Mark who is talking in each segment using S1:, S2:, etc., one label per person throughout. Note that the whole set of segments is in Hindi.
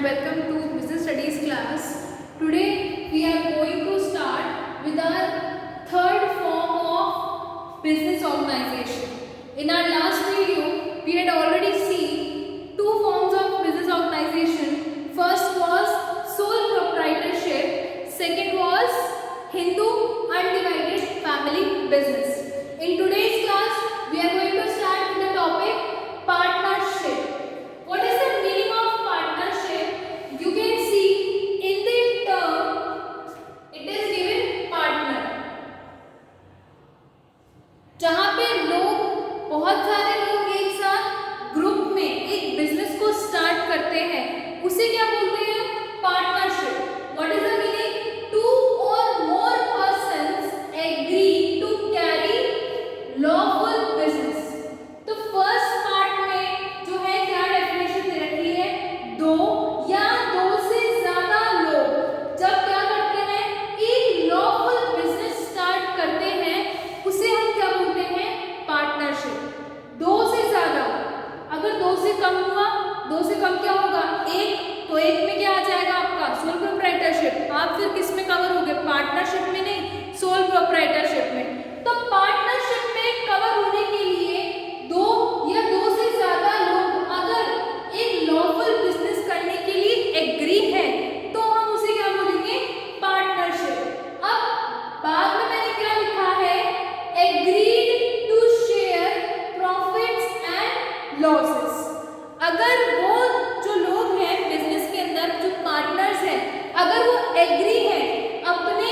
S1: welcome to Business Studies class. Today we are going to start with our third form of business organization. In our last video, we had already seen two forms of business organization. First was sole proprietorship, second was Hindu undivided family business. In today's class, we are going to start with the topic partnership. What is the meaning of partnership? You can see in the term it is given partner. जहाँ पे लोग बहुत सारे लोग एक साथ ग्रुप में एक बिजनेस को स्टार्ट करते हैं उसे क्या बोलते हैं? Partnership. What is the meaning? Two और more persons agree to carry lawful business. तो फर्स्ट पार्ट में जो है क्या डेफिनेशन दे रखी है? दो या दो से ज्यादा लोग जब क्या करते हैं एक लॉफुल बिजनेस स्टार्ट करते हैं उसे हम क्या बोलते हैं? पार्टनरशिप. दो से ज्यादा. अगर दो से कम हुआ, दो से कम क्या होगा? एक. तो एक में क्या आ जाएगा आपका? Sole proprietorship. आप फिर किस में कवर होगे? पार्टनरशिप में नहीं, सोल प्रोप्राइटरशिप में. तो पार्टनरशिप में कवर होने के लिए दो या दो से ज्यादा लोग अगर एक लॉफुल बिजनेस करने के लिए एग्री है तो हम उसे क्या बोलेंगे? पार्टनरशिप. अब बाद में मैंने क्या लिखा है? Agreed to share profits and losses. अगर वो जो लोग हैं बिजनेस के अंदर जो पार्टनर्स हैं अगर वो एग्री है अपने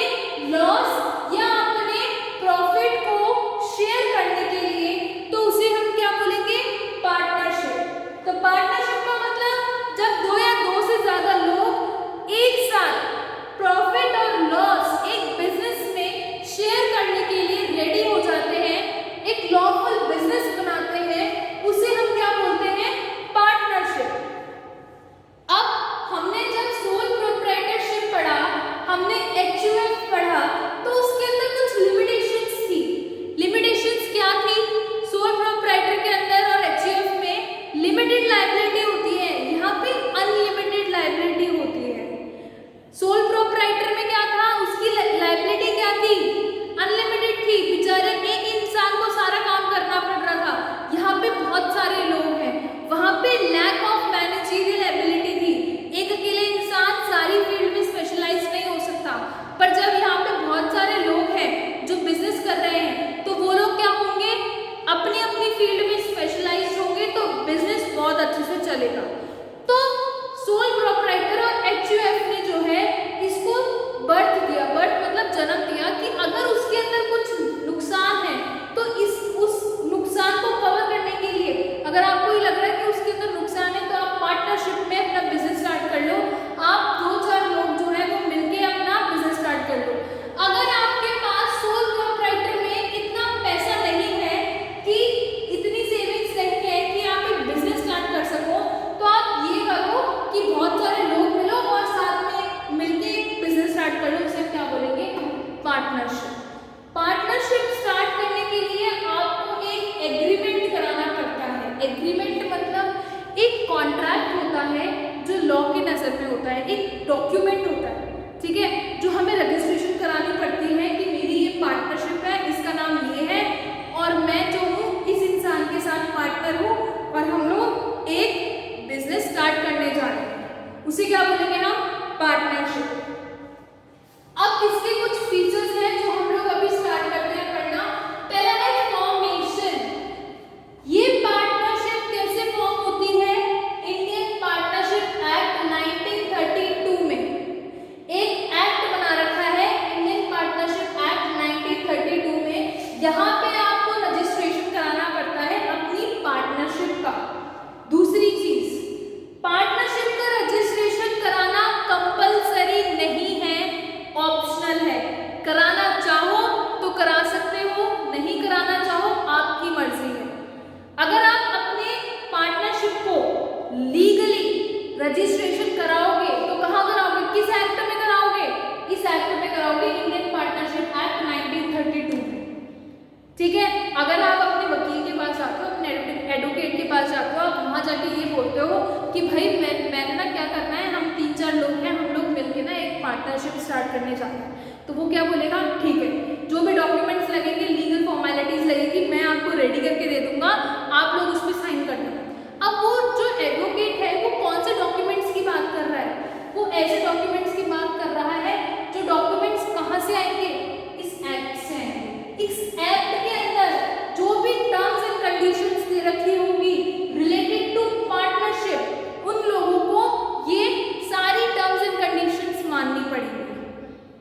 S1: लॉस या अपने प्रॉफिट को शेयर करने के लिए तो उसे हम क्या बोलेंगे? पार्टनरशिप. तो पार्टनरशिप का मतलब जब दो या दो से ज्यादा लोग एक साथ प्रॉफिट और लॉस एक बिजनेस में शेयर करने के लिए रेडी हो जाते हैं, एक लॉफुल बिजनेस बनाते हैं, उसे हम क्या बोलते हैं? पार्टनरशिप. अब हमने जब सोल प्रोप्राइटरशिप पढ़ा, हमने एचयूएफ पढ़ा तो उसके अंदर कुछ लिमिटेशंस थी. लिमिटेशंस क्या थी? सोल प्रोप्राइटर के अंदर और एचयूएफ में लिमिटेड लायबिलिटी होती है, यहाँ पे अनलिमिटेड लायबिलिटी होती है. सोल प्रोप्राइटर में क्या था? उसकी लायबिलिटी क्या थी? अनलिमिटेड थी. बेचारे एक इंसान को सारा काम करना पड़ रहा था. यहाँ पे बहुत सारे लोग हैं, वहाँ पे लैक ऑफ मैनेजरियल एबिलिटी थी. एक अकेले इंसान सारी फील्ड में स्पेशलाइज नहीं हो सकता. पर जब यहाँ पे बहुत सारे लोग हैं जो बिजनेस कर रहे हैं तो वो लोग क्या होंगे? अपनी अपनी फील्ड में स्पेशलाइज होंगे तो बिजनेस बहुत अच्छे से चलेगा. तो सोल प्रोप्राइटर और एचयूएफ ने जो है इसको बर्थ दिया. बर्थ मतलब जन्म दिया कि अगर उसके अंदर कुछ नुकसान है तो उस नुकसान को कवर करने के लिए अगर आपको ये लग रहा है कि उसके अंदर नुकसान है तो आप पार्टनरशिप में अपना बिजनेस स्टार्ट कर लो. आप दो चार लोग जो है वो मिलके अपना बिजनेस स्टार्ट कर लो. अगर आपके पास सोल प्रोप्राइटर में इतना पैसा नहीं है कि इतनी सेविंग्स नहीं है कि आप एक बिजनेस स्टार्ट कर सको तो आप ये करो कि बहुत सारे लोग मिलो और साथ में मिलके एक बिजनेस स्टार्ट कर लो. उसे क्या बोलेंगे? पार्टनरशिप. पार्टनरशिप स्टार्ट करने के लिए आपको एक एग्रीमेंट कराना पड़ता है. एग्रीमेंट मतलब एक कॉन्ट्रैक्ट होता है जो लॉ के नजर में होता है, एक डॉक्यूमेंट होता है, ठीक है, जो हमें रजिस्ट्रेशन करानी पड़ती है कि मेरी ये पार्टनरशिप है, इसका नाम ये है और मैं जो हूँ इस इंसान के साथ पार्टनर हूँ और हम लोग एक बिजनेस स्टार्ट करने जा रहे हैं. उसे क्या बोलेंगे हम? पार्टनरशिप. अब इसके कुछ फीचर्स हैं जो हम लोग अभी स्टार्ट करते हैं पढ़ना. पहला है फॉर्मेशन. ये पार्टनरशिप कैसे फॉर्म होती है? इंडियन पार्टनरशिप एक्ट 1932 में एक एक्ट बना रखा है, इंडियन पार्टनरशिप एक्ट 1932 में. यहाँ पे आपको रजिस्ट्रेशन कराना पड़ता है अपनी पार्टनरशिप का. दूसरी चीज, पार्टनरशिप का रजिस्ट्रेशन कराना कंपलसरी नहीं है, ऑप्शनल है. कराना चाहो तो करा सकते हो, नहीं कराना चाहो आपकी मर्जी है. अगर आप अपने पार्टनरशिप को लीगली रजिस्ट्रेशन कराओगे तो कहाँ कराओगे? किस एक्ट में कराओगे? इस एक्ट में कराओगे, इंडियन पार्टनरशिप एक्ट 1932 में. ठीक है. अगर आप अपने वकील के पास जाते हो, अपने एडवोकेट के पास जाते हो, आप वहाँ जाके ये बोलते हो कि भाई मैंने ना क्या करना है, हम पार्टनरशिप स्टार्ट करने जा रहा है, तो वो क्या बोलेगा, ठीक है, जो भी डॉक्यूमेंट्स लगेंगे, लीगल फॉर्मेलिटीज लगेगी, मैं आपको रेडी करके दे दूंगा, आप लोग उस पर साइन कर देना। अब वो जो एडवोकेट है वो कौन से डॉक्यूमेंट्स की बात कर रहा है, वो ऐसे डॉक्यूमेंट्स की बात कर रहा है जो डॉक्यूमेंट्स कहाँ से आएंगे, इस एक्ट से आएंगे। इस एक्ट के अंदर जो भी टर्म्स एंड कंडीशंस दे रखी होगी रिलेटेड टू पार्टनरशिप, उन लोगों को ये सारी टर्म्स एंड कंडीशंस माननी पड़ेगी।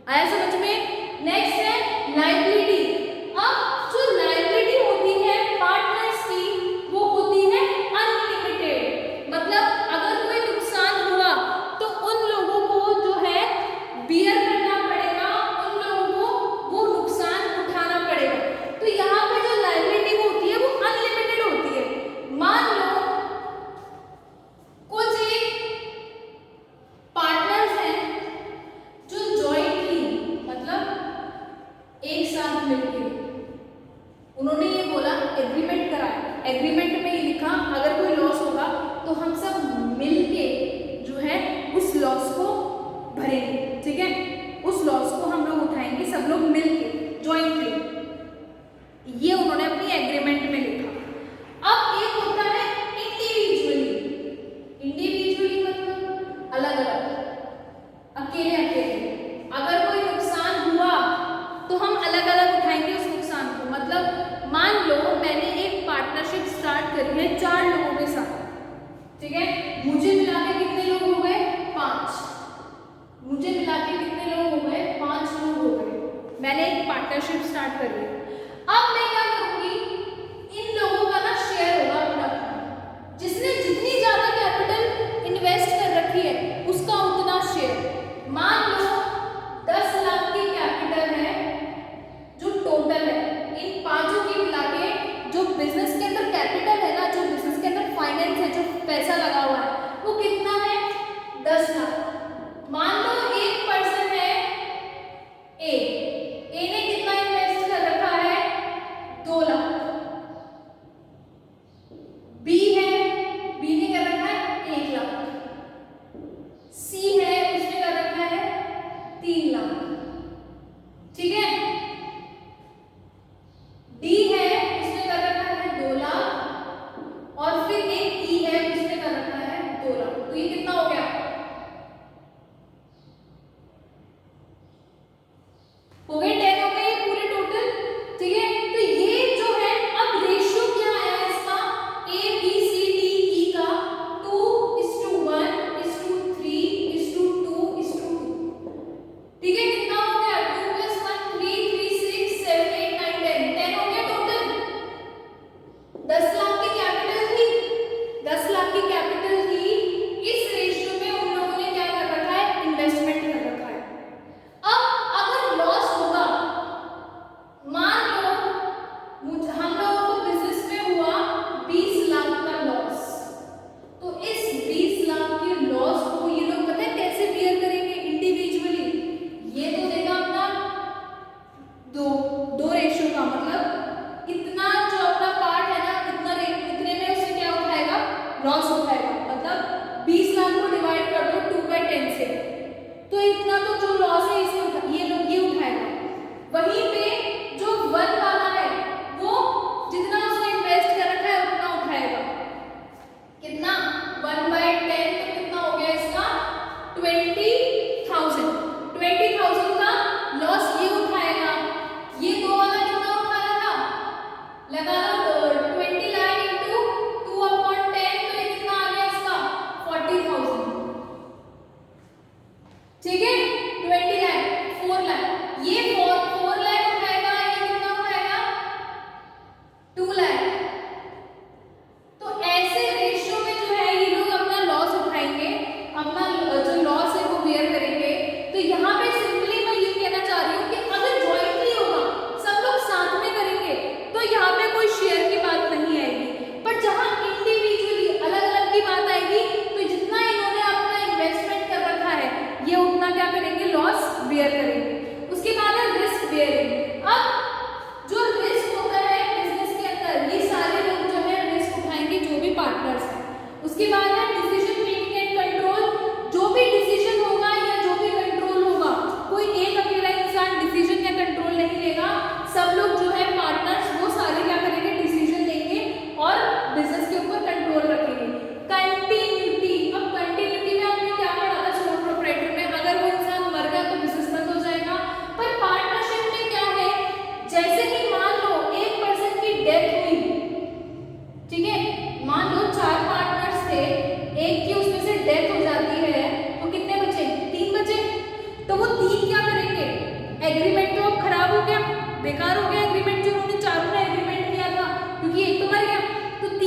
S1: आया समझ में? नेक्स्ट है लायबिलिटी। अब जो लायबिलिटी होती है पार्टनर्स की वो होती है अनलिमिटेड, मतलब अगर कोई नुकसान हुआ तो उन लोगों को जो है बियर करना पड़ेगा, उन लोगों को वो नुकसान उठाना पड़ेगा। तो यहाँ पे जो लायबिलिटी होती है वो अनलिमिटेड होती है। मान लो कुछ एक पार्टनर्स हैं जो जॉइंटली, मतलब एक साथ मिलकर उन्होंने ये बोला, एग्रीमेंट कराया, एग्रीमेंट में ये लिखा अगर कोई लॉस होगा तो हम सब मिलके जो है उस लॉस को भरेंगे, ठीक है, उस लॉस को हम लोग उठाएंगे, सब लोग मिलके जॉइंटली, ये उन्होंने अपनी एग्रीमेंट में लिखा। अब एक होता है इंडिविजुअली, इंडिविजुअली मतलब अलग अलग, अकेले अकेले, अगर कोई नुकसान हुआ तो हम अलग अलग उठाएंगे उस नुकसान को। मतलब मान लो मैंने एक पार्टनरशिप स्टार्ट करी है 4 लोगों के साथ, ठीक है, मुझे मिला के कितने लोग हो गए, 5, मुझे मिला के कितने लोग हो गए, 5 लोग हो गए, मैंने एक पार्टनरशिप स्टार्ट करी है। अब मैं क्या करूंगी, इन लोगों का ना शेयर होगा अपना, जिसने जितनी ज्यादा कैपिटल इन्वेस्ट कर रखी है उसका उतना शेयर। मान लो 10 लाख की कैपिटल है जो टोटल है, इन पांचों की मिला के जो बिजनेस के अंदर कैपिटल है ना, जो बिजनेस के अंदर फाइनेंस है, जो पैसा लगा हुआ है वो कितना है, 10 लाख। मान लो एक पर्सन है ए ने कितना इन्वेस्ट कर रखा है, 2 लाख। बी है, बी ने कर रखा है 1 लाख। सी है, उसने कर रखा है 3 लाख, ठीक है। डी है, उसने कर रखा है 2 लाख, और फिर एक ई है, उसने कर रखा है 2 लाख। तो ये कितना हो गया, हो गए 10 हो गए ये पूरे टोटल, ठीक है। तो ये जो है, अब रेशियो क्या आया इसका, A B C D E का 2:1:3:2:2, ठीक है। कितना हो गया, 2 + 1 3 3 6 7 8 9 10 10 हो गया टोटल। 10 लाख की कैपिटल थी, 10 लाख की कैपिटल थी, इस रेशियो में उन लोगों ने क्या कर रखा है, इन्वेस्टमेंट कर रखा है। अब अगर लॉस होगा, मान लो हम लोगों को बिजनेस में हुआ 20 लाख का लॉस, तो इस 20 लाख के लॉस को ये लोग पता है कैसे बियर करेंगे, इंडिविजुअली। ये तो देगा अपना दो रेशियो का, मतलब इतना जो अपना पार्ट है ना, इतने में उससे क्या उठाएगा, लॉस उठाएगा। मतलब 20 लाख को डिवाइड कर दो 2/10 से, तो इतना तो जो लॉस है इसमें ये लोग ये उठाएगा। वहीं पे जो 1 वाला है वो जितना उसने इन्वेस्ट कर रखा है उतना उठाएगा। कितना, 1/10, तो कितना हो गया इसका, 20,000। 20,000 का लॉस ये उठाएगा। ये 2 वाला कितना उठाना था, लगा लो 20 लाख इंटू 2/10, तो ये कितना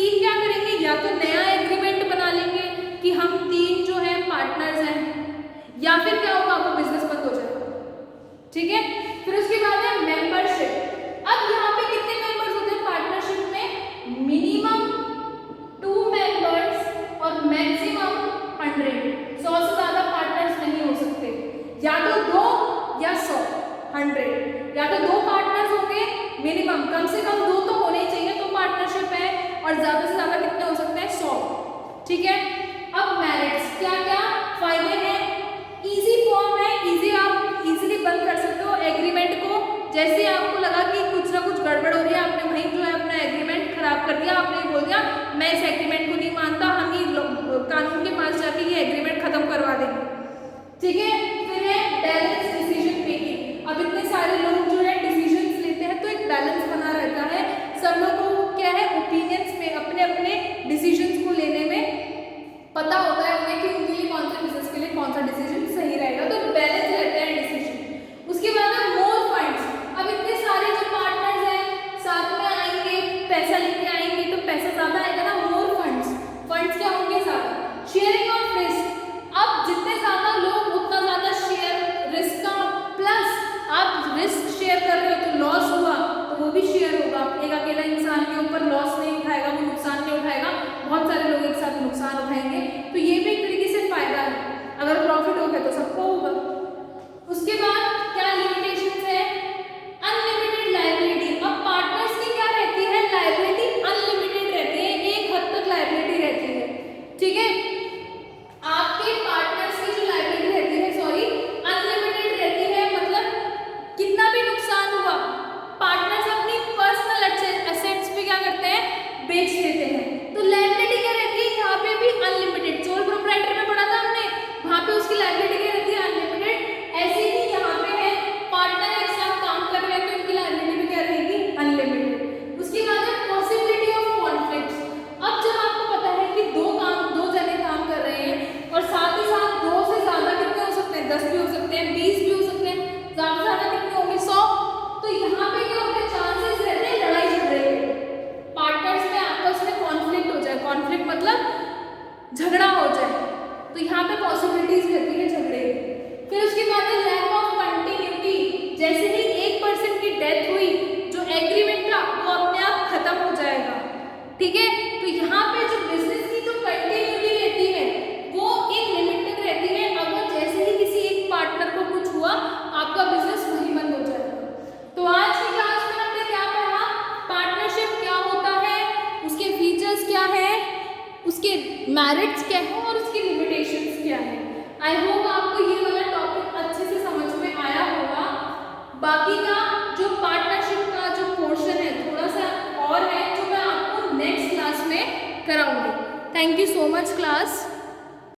S1: तीन क्या करेंगे, या तो नया एग्रीमेंट बना लेंगे कि हम तीन जो है पार्टनर्स हैं, या फिर क्या होगा, वो बिजनेस बंद हो जाएगा। ठीक है, फिर उसके बाद है मेंबरशिप। अब यहाँ पे कितने मेंबर्स होते हैं पार्टनरशिप में, मिनिमम 2 मेंबर्स और मैक्सिमम 100। 100 से ज्यादा पार्टनर्स नहीं हो सकते, या तो 2 या 100, 100, या तो 2 पार्टनर्स होंगे मिनिमम, कम से कम 2 तो होने ही चाहिए, तो पार्टनरशिप है, और ज्यादा से ज्यादा कितने हो सकते हैं, 100। ठीक है, अब मेरिट्स क्या क्या फायदे हैं, इजी फॉर्म है, इजी, आप इजीली बंद कर सकते हो एग्रीमेंट को। जैसे आपको लगा कि कुछ ना कुछ गड़बड़ हो रही है, आपने वहीं जो है अपना एग्रीमेंट खराब कर दिया, आपने बोल दिया मैं इस एग्रीमेंट को नहीं मानता, हम ही कानून के पास जाके ये एग्रीमेंट खत्म करवा देंगे। ठीक है, फिर है बैलेंस डिसीजन मेकिंग। अब इतने सारे लोग जो है डिसीजंस लेते हैं, तो एक बैलेंस बना रहता है, सब लोगों को क्या है, ओपिनियंस में अपने अपने डिसीजंस को लेने में पता होता है उन्हें कि उनके लिए कौन सा बिजनेस के लिए कौन सा डिसीजन सही रहेगा, तो बैलेंस रहता है डिसीजन। उसके बाद है मोर फंड्स। अब इतने सारे जो पार्टनर्स हैं साथ में आएंगे, पैसा लेके आएंगे, तो पैसा ज्यादा आएगा ना, मोर फंड्स। फंड्स क्या होंगे, ज्यादा। Sharing of risk. अब जितने ज्यादा लोग उतना ज्यादा शेयर रिस्क का, प्लस आप रिस्क शेयर कर रहे हो तो लॉस हुआ तो वो भी शेयर होगा। एक अकेला इंसान के ऊपर लॉस नहीं उठाएगा, वो नुकसान नहीं उठाएगा, बहुत सारे लोग एक साथ नुकसान उठाएंगे, तो ये भी एक तरीके से फायदा है। अगर प्रॉफिट हो गया तो सबको होगा। उसके बाद क्या लिमिटेशंस है, अनलिमिटेड लायबिलिटी। अब पार्टनर्स की क्या रहती है, लायबिलिटी अनलिमिटेड रहती है, एक हद तक लायबिलिटी रहती है। ठीक है, आपके पार्टनर्स की जो लायबिलिटी रहती है, सॉरी, अनलिमिटेड रहती है, मतलब कितना भी नुकसान हुआ पार्टनर्स अपनी पर्सनल एसेट्स पे क्या करते हैं, बेच देते हैं। तो लायबिलिटी क्या रहती है यहाँ पे भी अनलिमिटेड। सोल प्रोप्राइटर में पढ़ा था हमने, वहां पे उसकी लायबिलिटी क्या रहती है, अनलिमिटेड। ऐसे ही यहाँ पे है, पार्टनर एक साथ काम कर रहे हैं तो इनकी लायबिलिटी भी क्या रहेगी, अनलिमिटेड। उसके बाद है पॉसिबिलिटी ऑफ कॉन्फ्लिक्ट्स। अब जब आपको पता है कि दो जने काम कर रहे हैं, और साथ ही साथ 2 से ज्यादा कितने हो सकते हैं, 10 भी हो सकते हैं, 20 भी हो सकते हैं, ज्यादा से ज्यादा कितने होंगे, 100। तो यहाँ पे क्या होते हैं, चांसेस रहते हैं लड़ाई झगड़े के, पार्टनर्स में आपस में कॉन्फ्लिक्ट हो जाए, कॉन्फ्लिक्ट मतलब झगड़ा हो जाए, तो यहाँ पे पॉसिबिलिटीज रहती है झगड़े। फिर उसके बाद है लैक ऑफ कंटिन्यूटी। जैसे ही एक पर्सन की डेथ हुई, जो एग्रीमेंट था वो अपने आप खत्म हो जाएगा। ठीक है, तो यहाँ पे जो बिजनेस की जो कंटिन्यूटी रहती है वो एक लिमिट तक रहती है। अगर जैसे ही किसी एक पार्टनर को कुछ हुआ, आपका बिजनेस वहीं बंद हो जाएगा। तो आज की क्लास में हमने क्या पढ़ा, पार्टनरशिप क्या होता है, उसके फीचर्स क्या है, उसके मेरिट्स क्या है और उसकी लिमिटेशंस क्या है। आई होप आपको ये वाला टॉपिक अच्छे से समझ में आया होगा। बाकी का जो पार्टनरशिप का जो पोर्शन है थोड़ा सा और है, जो मैं आपको नेक्स्ट क्लास में कराऊंगी। Thank you so much class.